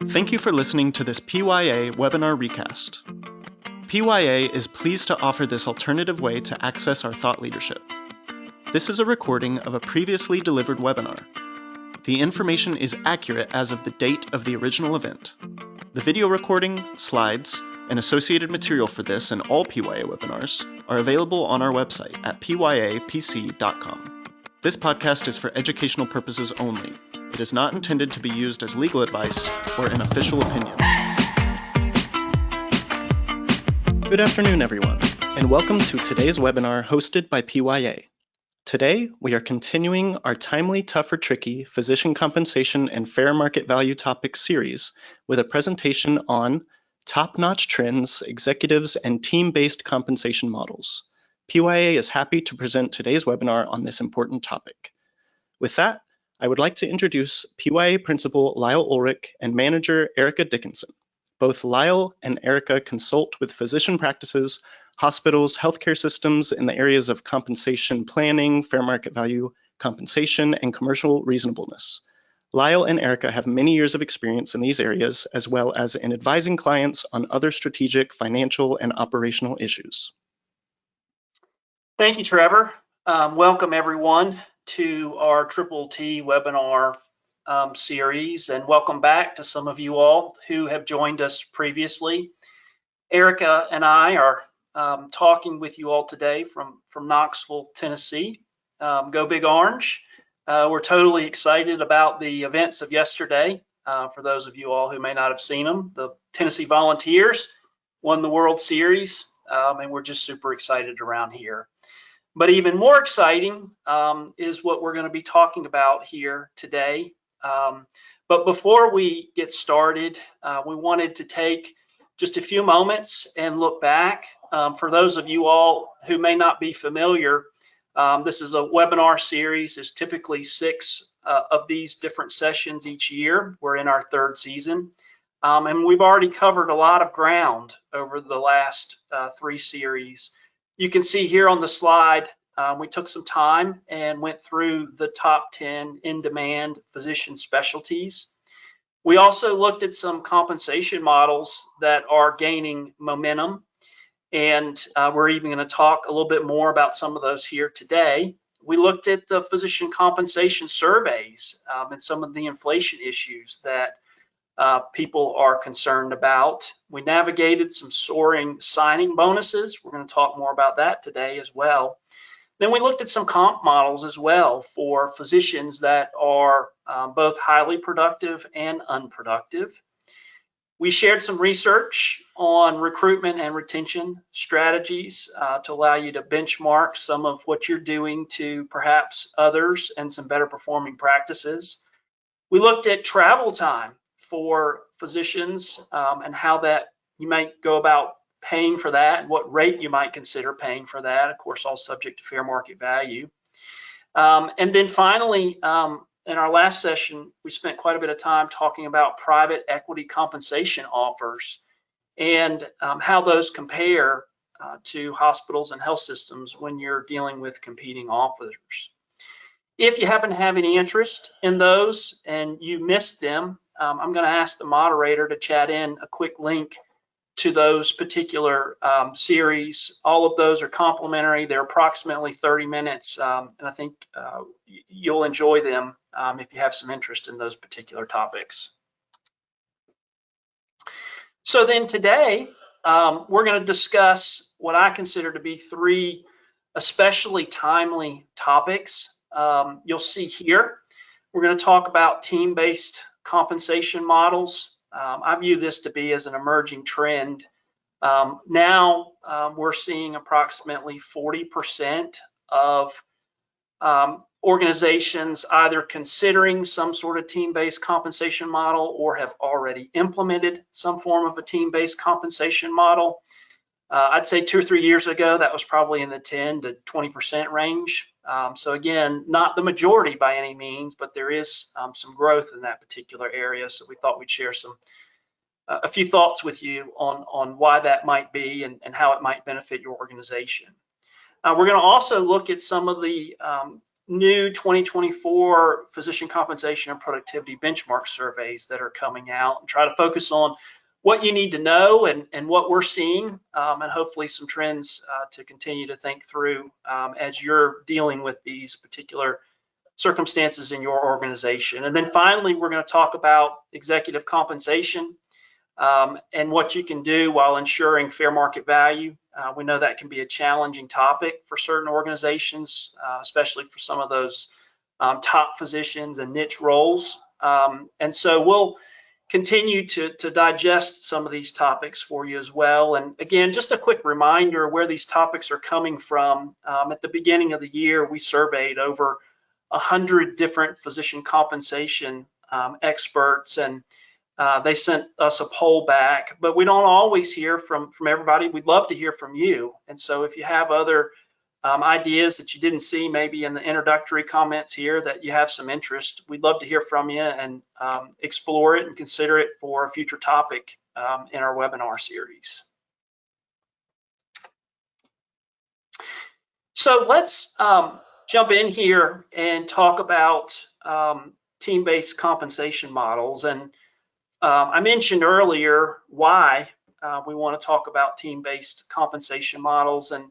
Thank you for listening to this PYA webinar recast. PYA is pleased to offer this alternative way to access our thought leadership. This is a recording of a previously delivered webinar. The information is accurate as of the date of the original event. The video recording, slides, and associated material for this and all PYA webinars are available on our website at pyapc.com. This podcast is for educational purposes only. It is not intended to be used as legal advice or an official opinion. Good afternoon, everyone, and welcome to today's webinar hosted by PYA. Today, we are continuing our Timely, Tough, or Tricky Physician Compensation and Fair Market Value Topic series with a presentation on top-notch trends, executives, and team-based compensation models. PYA is happy to present today's webinar on this important topic. With that, I would like to introduce PYA Principal Lyle Oelrich and Manager Ericka Dickinson. Both Lyle and Ericka consult with physician practices, hospitals, healthcare systems in the areas of compensation planning, fair market value compensation, and commercial reasonableness. Lyle and Ericka have many years of experience in these areas, as well as in advising clients on other strategic, financial, and operational issues. Thank you, Trevor. Welcome, everyone, to our Triple T webinar series, and welcome back to some of you all who have joined us previously. Ericka and I are talking with you all today from Knoxville, Tennessee. Go Big Orange. We're totally excited about the events of yesterday. For those of you all who may not have seen them, the Tennessee Volunteers won the World Series, and we're just super excited around here. But even more exciting is what we're going to be talking about here today. But before we get started, we wanted to take just a few moments and look back. For those of you all who may not be familiar, this is a webinar series. There's typically 6 of these different sessions each year. We're in our 3rd season. And we've already covered a lot of ground over the last 3 series. You can see here on the slide, we took some time and went through the top 10 in-demand physician specialties. We also looked at some compensation models that are gaining momentum, and we're even going to talk a little bit more about some of those here today. We looked at the physician compensation surveys and some of the inflation issues that people are concerned about. We navigated some soaring signing bonuses. We're going to talk more about that today as well. Then we looked at some comp models as well for physicians that are both highly productive and unproductive. We shared some research on recruitment and retention strategies to allow you to benchmark some of what you're doing to perhaps others and some better performing practices. We looked at travel time for physicians and how that you might go about paying for that, and what rate you might consider paying for that, of course, all subject to fair market value. And then finally, in our last session, we spent quite a bit of time talking about private equity compensation offers and how those compare to hospitals and health systems when you're dealing with competing offers. If you happen to have any interest in those and you missed them, I'm going to ask the moderator to chat in a quick link to those particular series. All of those are complimentary. They're approximately 30 minutes, and I think you'll enjoy them if you have some interest in those particular topics. So then today, we're going to discuss what I consider to be 3 especially timely topics. You'll see here, we're going to talk about team-based compensation models. I view this to be as an emerging trend. Now we're seeing approximately 40% of organizations either considering some sort of team-based compensation model or have already implemented some form of a team-based compensation model. I'd say 2 or 3 years ago, that was probably in the 10 to 20% range. So again, not the majority by any means, but there is some growth in that particular area. So we thought we'd share a few thoughts with you on why that might be and how it might benefit your organization. We're going to also look at some of the new 2024 physician compensation and productivity benchmark surveys that are coming out, and try to focus on what you need to know and what we're seeing, and hopefully some trends to continue to think through as you're dealing with these particular circumstances in your organization. And then finally, we're going to talk about executive compensation and what you can do while ensuring fair market value. We know that can be a challenging topic for certain organizations, especially for some of those top physicians and niche roles. And so we'll continue to digest some of these topics for you as well. And again, just a quick reminder where these topics are coming from. At the beginning of the year, we surveyed over 100 different physician compensation experts, and they sent us a poll back, but we don't always hear from everybody. We'd love to hear from you. And so if you have other ideas that you didn't see maybe in the introductory comments here that you have some interest, we'd love to hear from you and explore it and consider it for a future topic in our webinar series. So let's jump in here and talk about team-based compensation models. And I mentioned earlier why we want to talk about team-based compensation models. And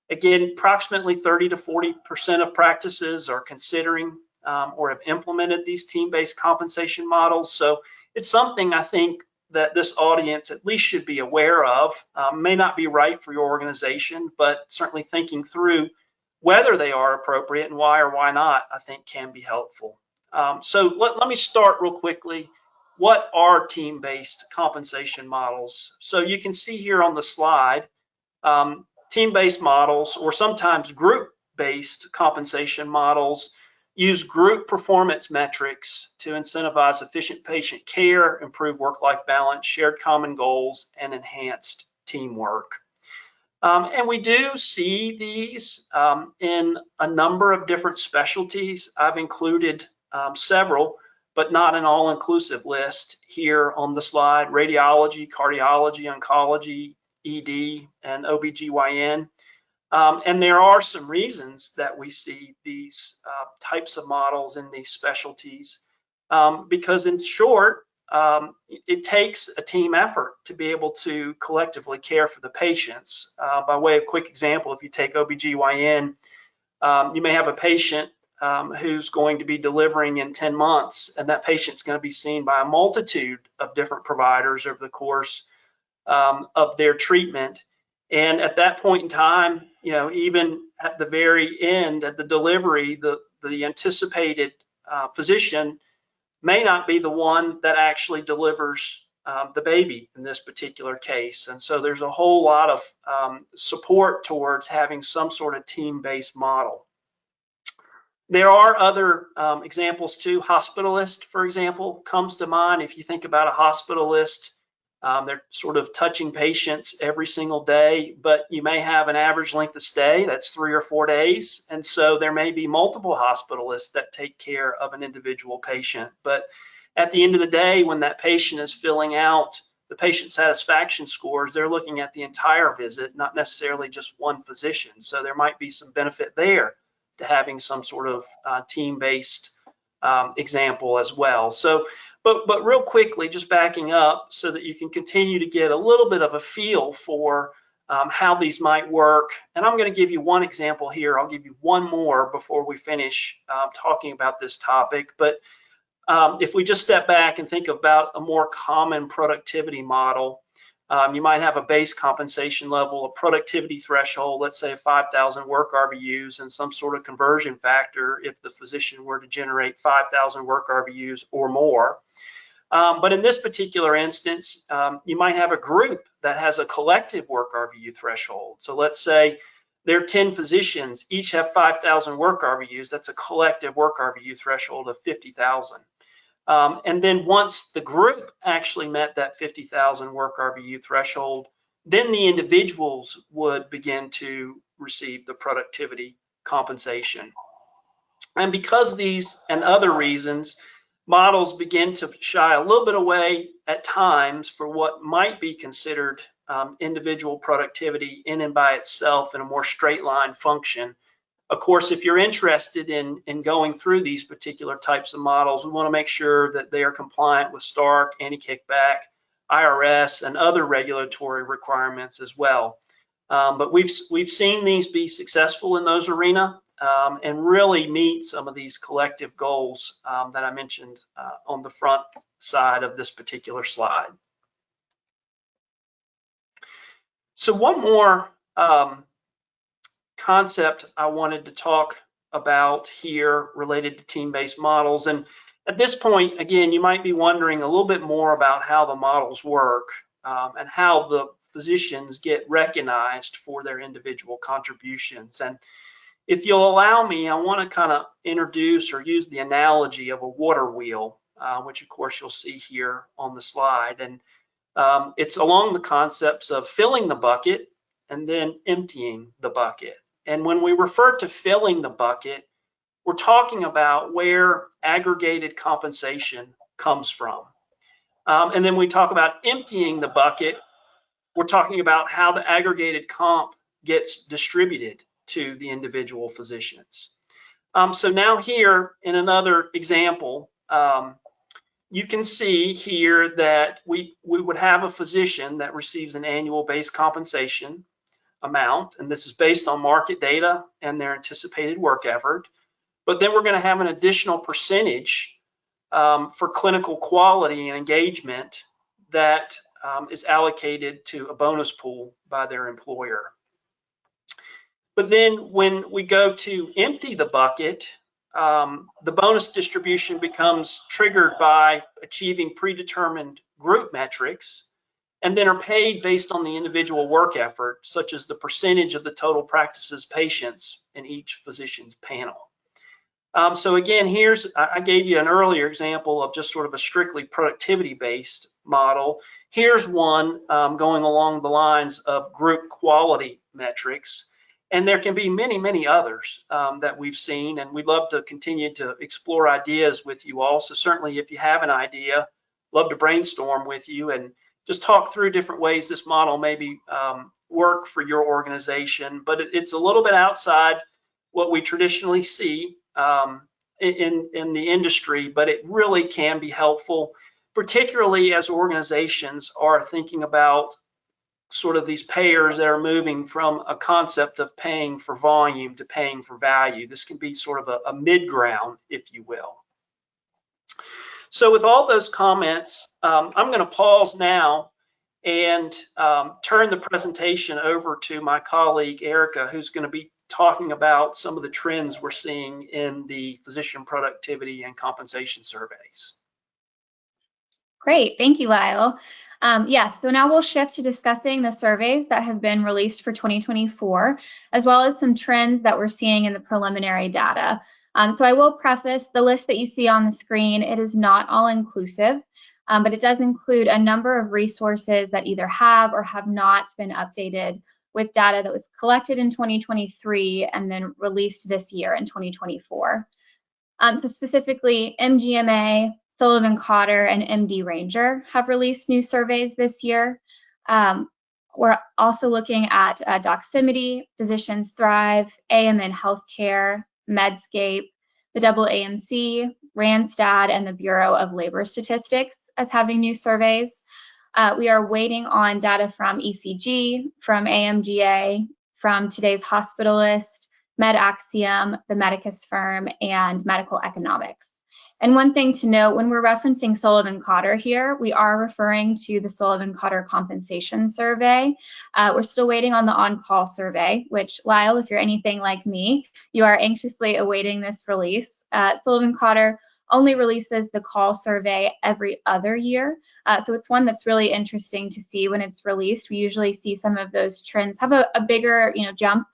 again, approximately 30 to 40% of practices are considering or have implemented these team-based compensation models. So it's something I think that this audience at least should be aware of. May not be right for your organization, but certainly thinking through whether they are appropriate and why or why not, I think can be helpful. So let me start real quickly. What are team-based compensation models? So you can see here on the slide, team-based models, or sometimes group-based compensation models, use group performance metrics to incentivize efficient patient care, improve work-life balance, shared common goals, and enhanced teamwork. And we do see these in a number of different specialties. I've included several, but not an all-inclusive list here on the slide: radiology, cardiology, oncology, ED, and OBGYN. And there are some reasons that we see these types of models in these specialties, because in short, it takes a team effort to be able to collectively care for the patients. By way of quick example, if you take OBGYN, you may have a patient who's going to be delivering in 10 months, and that patient's going to be seen by a multitude of different providers over the course of their treatment. And at that point in time, you know, even at the very end, at the delivery, the anticipated physician may not be the one that actually delivers the baby in this particular case. And so there's a whole lot of support towards having some sort of team-based model. There are other examples too. Hospitalist, for example, comes to mind. If you think about a hospitalist, they're sort of touching patients every single day, but you may have an average length of stay that's 3 or 4 days. And so there may be multiple hospitalists that take care of an individual patient. But at the end of the day, when that patient is filling out the patient satisfaction scores, they're looking at the entire visit, not necessarily just one physician. So there might be some benefit there to having some sort of team-based example as well. So, but real quickly, just backing up so that you can continue to get a little bit of a feel for how these might work. And I'm going to give you one example here. I'll give you one more before we finish talking about this topic. But if we just step back and think about a more common productivity model, you might have a base compensation level, a productivity threshold, let's say 5,000 work RVUs, and some sort of conversion factor if the physician were to generate 5,000 work RVUs or more. But in this particular instance, you might have a group that has a collective work RVU threshold. So let's say there are 10 physicians, each have 5,000 work RVUs. That's a collective work RVU threshold of 50,000. And then once the group actually met that 50,000 work RVU threshold, then the individuals would begin to receive the productivity compensation. And because these and other reasons, models begin to shy a little bit away at times for what might be considered individual productivity in and by itself in a more straight line function. Of course, if you're interested in going through these particular types of models, we want to make sure that they are compliant with Stark, anti-kickback, IRS, and other regulatory requirements as well. But we've seen these be successful in those arenas and really meet some of these collective goals that I mentioned on the front side of this particular slide. So one more concept I wanted to talk about here related to team-based models. And at this point, again, you might be wondering a little bit more about how the models work and how the physicians get recognized for their individual contributions. And if you'll allow me, I want to kind of introduce or use the analogy of a water wheel, which of course you'll see here on the slide. And it's along the concepts of filling the bucket and then emptying the bucket. And when we refer to filling the bucket, we're talking about where aggregated compensation comes from. And then we talk about emptying the bucket, we're talking about how the aggregated comp gets distributed to the individual physicians. So now here in another example, you can see here that we would have a physician that receives an annual base compensation amount, and this is based on market data and their anticipated work effort. But then we're going to have an additional percentage for clinical quality and engagement that is allocated to a bonus pool by their employer. But then when we go to empty the bucket, the bonus distribution becomes triggered by achieving predetermined group metrics and then are paid based on the individual work effort, such as the percentage of the total practice's patients in each physician's panel. So again, I gave you an earlier example of just sort of a strictly productivity-based model. Here's one going along the lines of group quality metrics. And there can be many, many others that we've seen, and we'd love to continue to explore ideas with you all. So certainly if you have an idea, love to brainstorm with you and just talk through different ways this model maybe work for your organization. But it's a little bit outside what we traditionally see in the industry, but it really can be helpful, particularly as organizations are thinking about sort of these payers that are moving from a concept of paying for volume to paying for value. This can be sort of a mid-ground, if you will. So with all those comments, I'm going to pause now and turn the presentation over to my colleague, Ericka, who's going to be talking about some of the trends we're seeing in the physician productivity and compensation surveys. Great, thank you, Lyle. Yes, so now we'll shift to discussing the surveys that have been released for 2024, as well as some trends that we're seeing in the preliminary data. So I will preface the list that you see on the screen. It is not all inclusive, but it does include a number of resources that either have or have not been updated with data that was collected in 2023 and then released this year in 2024. So specifically, MGMA, Sullivan-Cotter, and MD Ranger have released new surveys this year. We're also looking at Doximity, Physicians Thrive, AMN Healthcare, Medscape, the AAMC, Randstad, and the Bureau of Labor Statistics as having new surveys. We are waiting on data from ECG, from AMGA, from Today's Hospitalist, MedAxiom, the Medicus Firm, and Medical Economics. And one thing to note, when we're referencing Sullivan-Cotter here, we are referring to the Sullivan-Cotter compensation survey. We're still waiting on the on-call survey, which, Lyle, if you're anything like me, you are anxiously awaiting this release. Sullivan-Cotter only releases the call survey every other year. So it's one that's really interesting to see when it's released. We usually see some of those trends have a bigger jump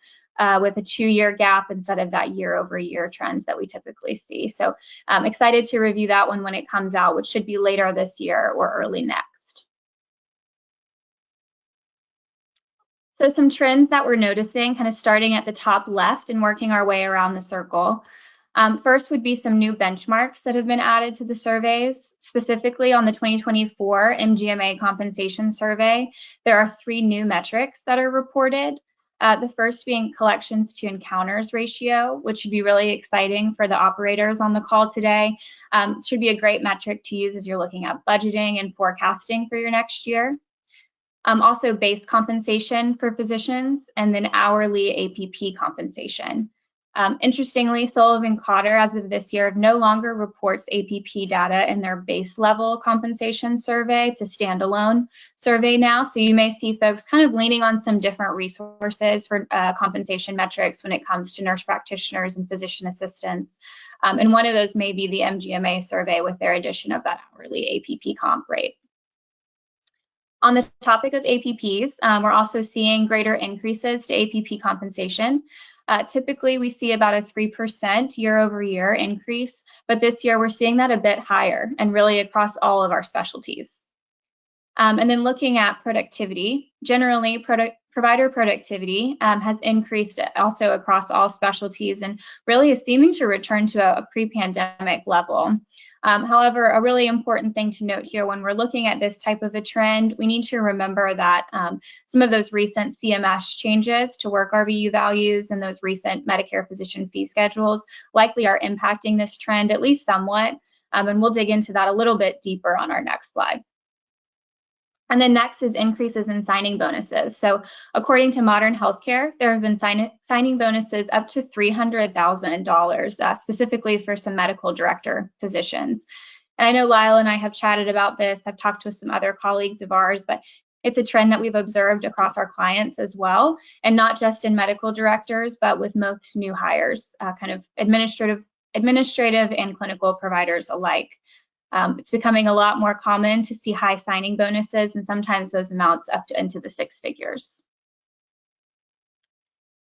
with a 2-year gap instead of that year-over-year trends that we typically see. So I'm excited to review that one when it comes out, which should be later this year or early next. So some trends that we're noticing, kind of starting at the top left and working our way around the circle. First would be some new benchmarks that have been added to the surveys. Specifically on the 2024 MGMA compensation survey, there are 3 new metrics that are reported. The first being collections to encounters ratio, which should be really exciting for the operators on the call today. It should be a great metric to use as you're looking at budgeting and forecasting for your next year. Also base compensation for physicians, and then hourly APP compensation. Interestingly, Sullivan Cotter, as of this year, no longer reports APP data in their base level compensation survey. It's a standalone survey now. So you may see folks kind of leaning on some different resources for compensation metrics when it comes to nurse practitioners and physician assistants. And one of those may be the MGMA survey with their addition of that hourly APP comp rate. On the topic of APPs, we're also seeing greater increases to APP compensation. Typically, we see about a 3% year-over-year increase, but this year we're seeing that a bit higher and really across all of our specialties. And then looking at productivity, generally provider productivity has increased also across all specialties and really is seeming to return to a pre-pandemic level. However, a really important thing to note here when we're looking at this type of a trend, we need to remember that some of those recent CMS changes to work RVU values and those recent Medicare physician fee schedules likely are impacting this trend at least somewhat, and we'll dig into that a little bit deeper on our next slide. And then next is increases in signing bonuses. So according to Modern Healthcare, there have been signing bonuses up to $300,000 specifically for some medical director positions. And I know Lyle and I have chatted about this. I've talked with some other colleagues of ours, but it's a trend that we've observed across our clients as well, and not just in medical directors, but with most new hires, kind of administrative and clinical providers alike. It's becoming a lot more common to see high signing bonuses, and sometimes those amounts up to into the six figures.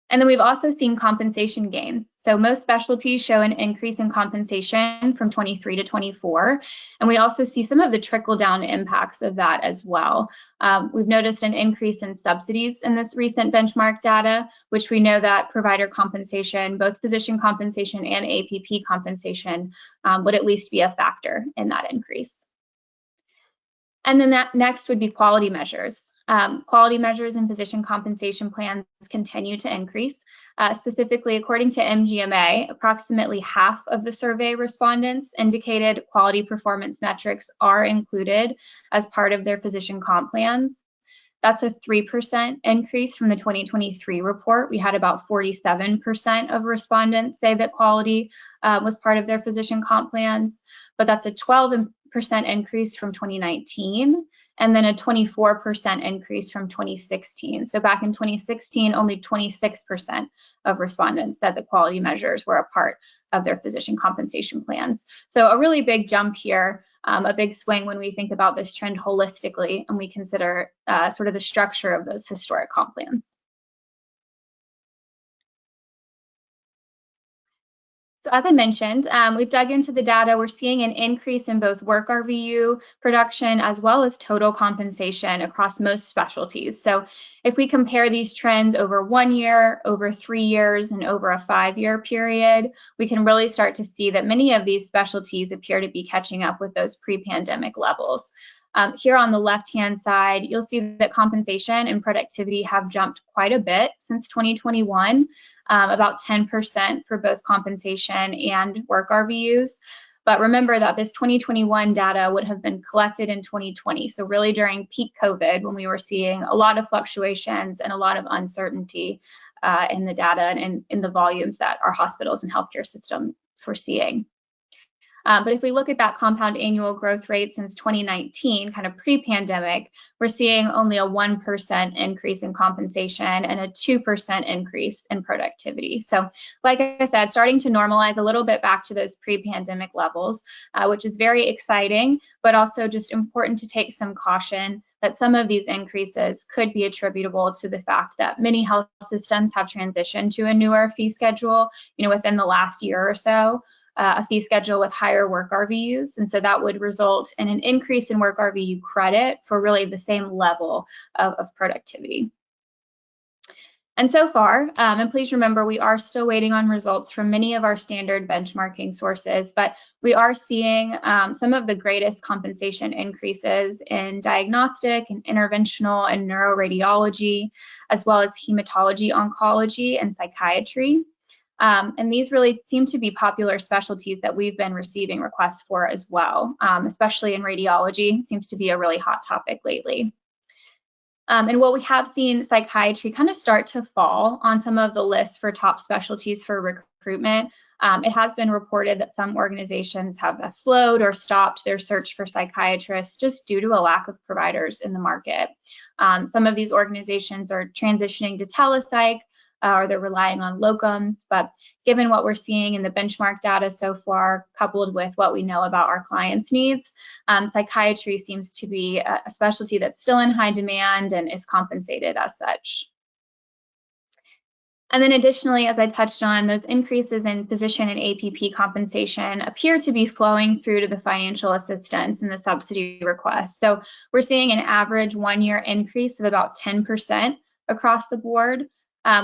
And then we've also seen compensation gains. So most specialties show an increase in compensation from 23 to 24. And we also see some of the trickle down impacts of that as well. We've noticed an increase in subsidies in this recent benchmark data, which we know that provider compensation, both physician compensation and APP compensation, would at least be a factor in that increase. And then that next would be quality measures. Quality measures in physician compensation plans continue to increase. Specifically, according to MGMA, approximately half of the survey respondents indicated quality performance metrics are included as part of their physician comp plans. That's a 3% increase from the 2023 report. We had about 47% of respondents say that quality was part of their physician comp plans, but that's a 12% increase from 2019, and then a 24% increase from 2016. So back in 2016, only 26% of respondents said that quality measures were a part of their physician compensation plans. So a really big jump here, a big swing when we think about this trend holistically and we consider sort of the structure of those historic comp plans. So as I mentioned, we've dug into the data. We're seeing an increase in both work RVU production as well as total compensation across most specialties. So if we compare these trends over 1 year, over 3 years, and over a 5-year period, we can really start to see that many of these specialties appear to be catching up with those pre-pandemic levels. Here on the left-hand side, you'll see that compensation and productivity have jumped quite a bit since 2021, about 10% for both compensation and work RVUs. But remember that this 2021 data would have been collected in 2020, so really during peak COVID when we were seeing a lot of fluctuations and a lot of uncertainty in the data and in the volumes that our hospitals and healthcare systems were seeing. But if we look at that compound annual growth rate since 2019, kind of pre-pandemic, we're seeing only a 1% increase in compensation and a 2% increase in productivity. So like I said, starting to normalize a little bit back to those pre-pandemic levels, which is very exciting, but also just important to take some caution that some of these increases could be attributable to the fact that many health systems have transitioned to a newer fee schedule, within the last year or so. A fee schedule with higher work RVUs. And so that would result in an increase in work RVU credit for really the same level of productivity. And so far, and please remember, we are still waiting on results from many of our standard benchmarking sources, but we are seeing some of the greatest compensation increases in diagnostic and interventional and neuroradiology, as well as hematology, oncology, and psychiatry. And these really seem to be popular specialties that we've been receiving requests for as well, especially in radiology. It seems to be a really hot topic lately. And what we have seen psychiatry kind of start to fall on some of the lists for top specialties for recruitment. It has been reported that some organizations have slowed or stopped their search for psychiatrists just due to a lack of providers in the market. Some of these organizations are transitioning to telepsych, or they're relying on locums, but given what we're seeing in the benchmark data so far, coupled with what we know about our clients' needs, psychiatry seems to be a specialty that's still in high demand and is compensated as such. And then additionally, as I touched on, those increases in physician and APP compensation appear to be flowing through to the financial assistance and the subsidy requests. So we're seeing an average one-year increase of about 10% across the board.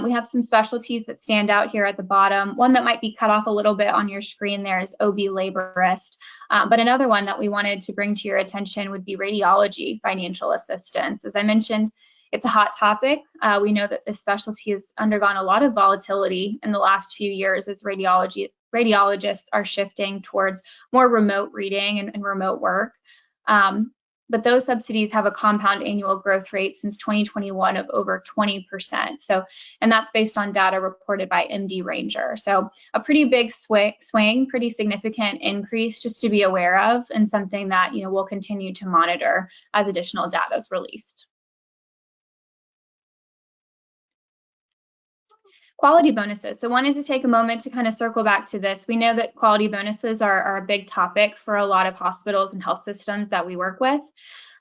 We have some specialties that stand out here at the bottom. One that might be cut off a little bit on your screen there is OB laborist. But another one that we wanted to bring to your attention would be radiology financial assistance. As I mentioned, it's a hot topic. We know that this specialty has undergone a lot of volatility in the last few years as radiologists are shifting towards more remote reading and remote work. But those subsidies have a compound annual growth rate since 2021 of over 20%. So, and that's based on data reported by MD Ranger. So a pretty big swing, pretty significant increase just to be aware of, and something that, we'll continue to monitor as additional data is released. Quality bonuses. So wanted to take a moment to kind of circle back to this. We know that quality bonuses are a big topic for a lot of hospitals and health systems that we work with.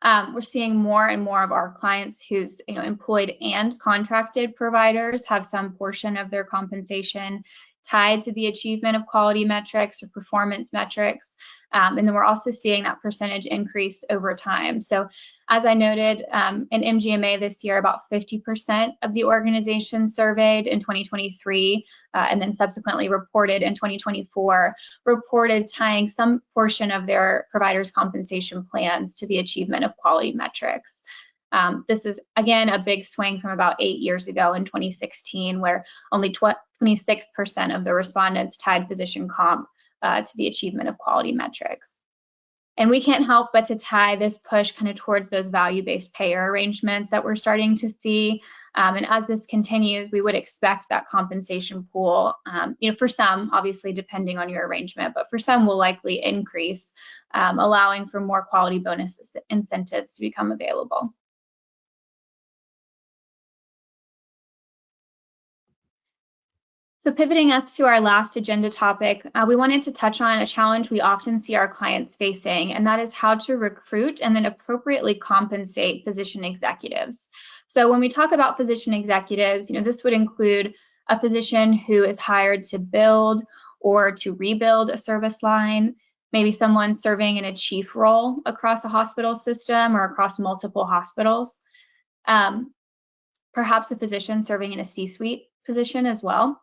We're seeing more and more of our clients whose employed and contracted providers have some portion of their compensation tied to the achievement of quality metrics or performance metrics. And then we're also seeing that percentage increase over time. So as I noted, in MGMA this year, about 50% of the organizations surveyed in 2023 and then subsequently reported in 2024 reported tying some portion of their providers' compensation plans to the achievement of quality metrics. This is, again, a big swing from about 8 years ago in 2016, where only 26% of the respondents tied physician comp to the achievement of quality metrics. And we can't help but to tie this push kind of towards those value-based payer arrangements that we're starting to see. And as this continues, we would expect that compensation pool, for some, obviously depending on your arrangement, but for some will likely increase, allowing for more quality bonus incentives to become available. So pivoting us to our last agenda topic, we wanted to touch on a challenge we often see our clients facing, and that is how to recruit and then appropriately compensate physician executives. So when we talk about physician executives, this would include a physician who is hired to build or to rebuild a service line, maybe someone serving in a chief role across a hospital system or across multiple hospitals, perhaps a physician serving in a C-suite position as well.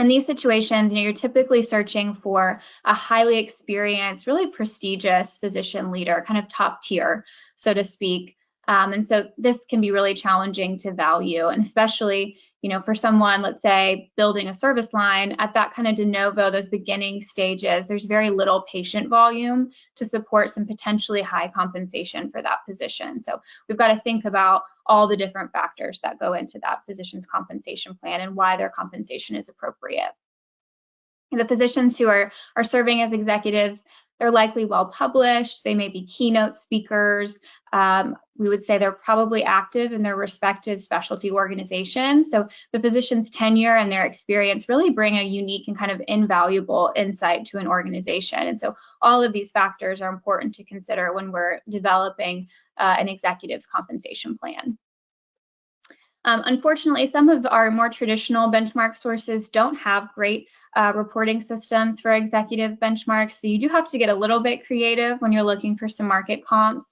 In these situations, you're typically searching for a highly experienced, really prestigious physician leader, kind of top tier, so to speak. And so this can be really challenging to value, and especially, for someone, let's say, building a service line at that kind of de novo, those beginning stages, there's very little patient volume to support some potentially high compensation for that position. So we've got to think about all the different factors that go into that physician's compensation plan and why their compensation is appropriate. The physicians who are serving as executives, they're likely well published. They may be keynote speakers. We would say they're probably active in their respective specialty organizations. So the physician's tenure and their experience really bring a unique and kind of invaluable insight to an organization. And so all of these factors are important to consider when we're developing an executive's compensation plan. Unfortunately, some of our more traditional benchmark sources don't have great reporting systems for executive benchmarks, so you do have to get a little bit creative when you're looking for some market comps.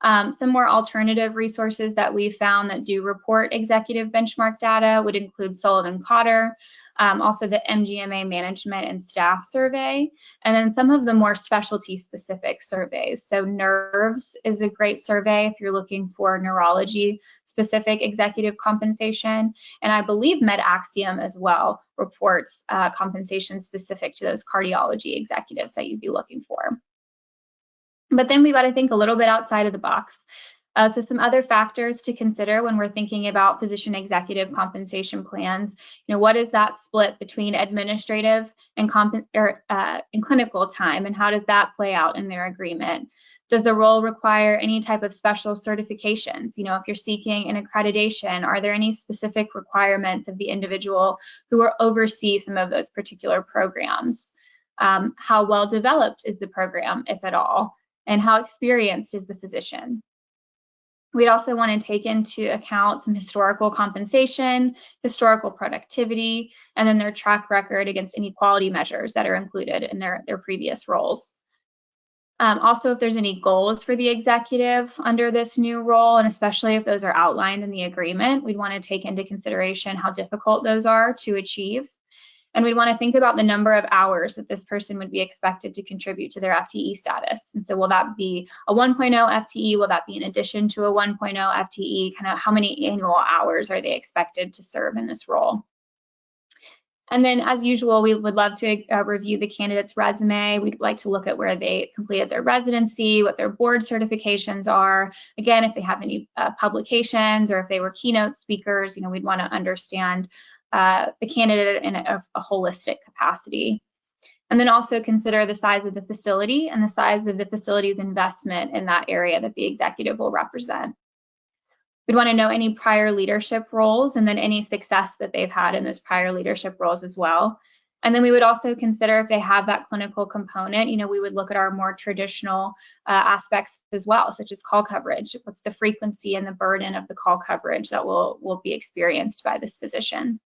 Some more alternative resources that we found that do report executive benchmark data would include Sullivan-Cotter, also the MGMA Management and Staff Survey, and then some of the more specialty-specific surveys. So NERVS is a great survey if you're looking for neurology-specific executive compensation, and I believe MedAxiom as well reports compensation specific to those cardiology executives that you'd be looking for. But then we got to think a little bit outside of the box. So some other factors to consider when we're thinking about physician executive compensation plans. What is that split between administrative and clinical time, and how does that play out in their agreement? Does the role require any type of special certifications? If you're seeking an accreditation, are there any specific requirements of the individual who will oversee some of those particular programs? How well developed is the program, if at all? And how experienced is the physician? We'd also want to take into account some historical compensation, historical productivity, and then their track record against any quality measures that are included in their previous roles. Also, if there's any goals for the executive under this new role, and especially if those are outlined in the agreement, we'd want to take into consideration how difficult those are to achieve. And we'd want to think about the number of hours that this person would be expected to contribute to their FTE status. And so will that be a 1.0 FTE? Will that be in addition to a 1.0 FTE? Kind of how many annual hours are they expected to serve in this role? And then, as usual, we would love to review the candidate's resume. We'd like to look at where they completed their residency, what their board certifications are. Again, if they have any publications or if they were keynote speakers, we'd want to understand the candidate in a holistic capacity. And then also consider the size of the facility and the size of the facility's investment in that area that the executive will represent. We'd want to know any prior leadership roles and then any success that they've had in those prior leadership roles as well. And then we would also consider if they have that clinical component, we would look at our more traditional aspects as well, such as call coverage. What's the frequency and the burden of the call coverage that will be experienced by this physician?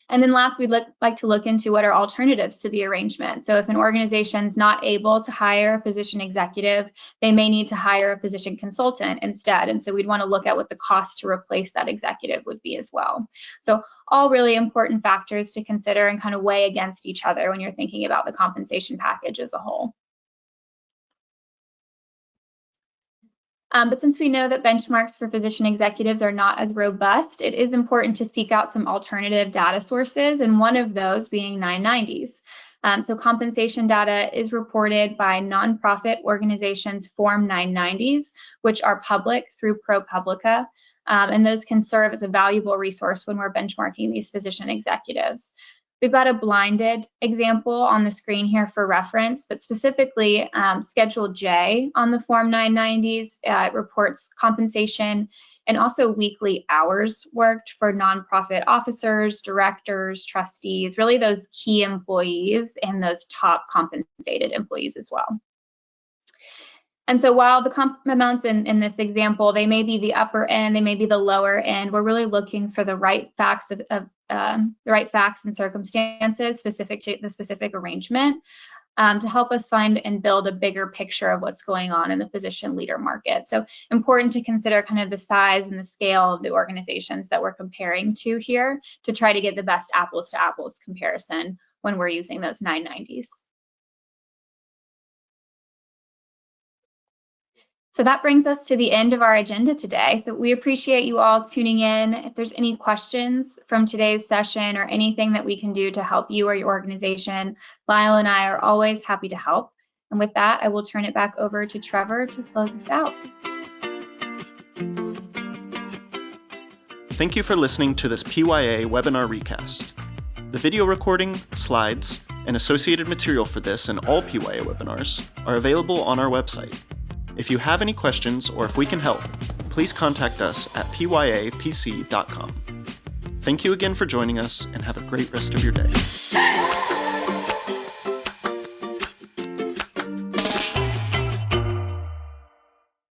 And then last, we'd like to look into what are alternatives to the arrangement. So if an organization's not able to hire a physician executive, they may need to hire a physician consultant instead. And so we'd want to look at what the cost to replace that executive would be as well. So all really important factors to consider and kind of weigh against each other when you're thinking about the compensation package as a whole. But since we know that benchmarks for physician executives are not as robust, it is important to seek out some alternative data sources, and one of those being 990s. So compensation data is reported by nonprofit organizations Form 990s, which are public through ProPublica, and those can serve as a valuable resource when we're benchmarking these physician executives. We've got a blinded example on the screen here for reference, but specifically Schedule J on the Form 990s reports compensation and also weekly hours worked for nonprofit officers, directors, trustees, really those key employees and those top compensated employees as well. And so while the comp amounts in this example, they may be the upper end, they may be the lower end, we're really looking for the right facts the right facts and circumstances specific to the specific arrangement to help us find and build a bigger picture of what's going on in the physician leader market. So important to consider kind of the size and the scale of the organizations that we're comparing to here to try to get the best apples to apples comparison when we're using those 990s. So that brings us to the end of our agenda today. So we appreciate you all tuning in. If there's any questions from today's session or anything that we can do to help you or your organization, Lyle and I are always happy to help. And with that, I will turn it back over to Trevor to close us out. Thank you for listening to this PYA webinar recast. The video recording, slides, and associated material for this and all PYA webinars are available on our website. If you have any questions or if we can help, please contact us at pyapc.com. Thank you again for joining us and have a great rest of your day.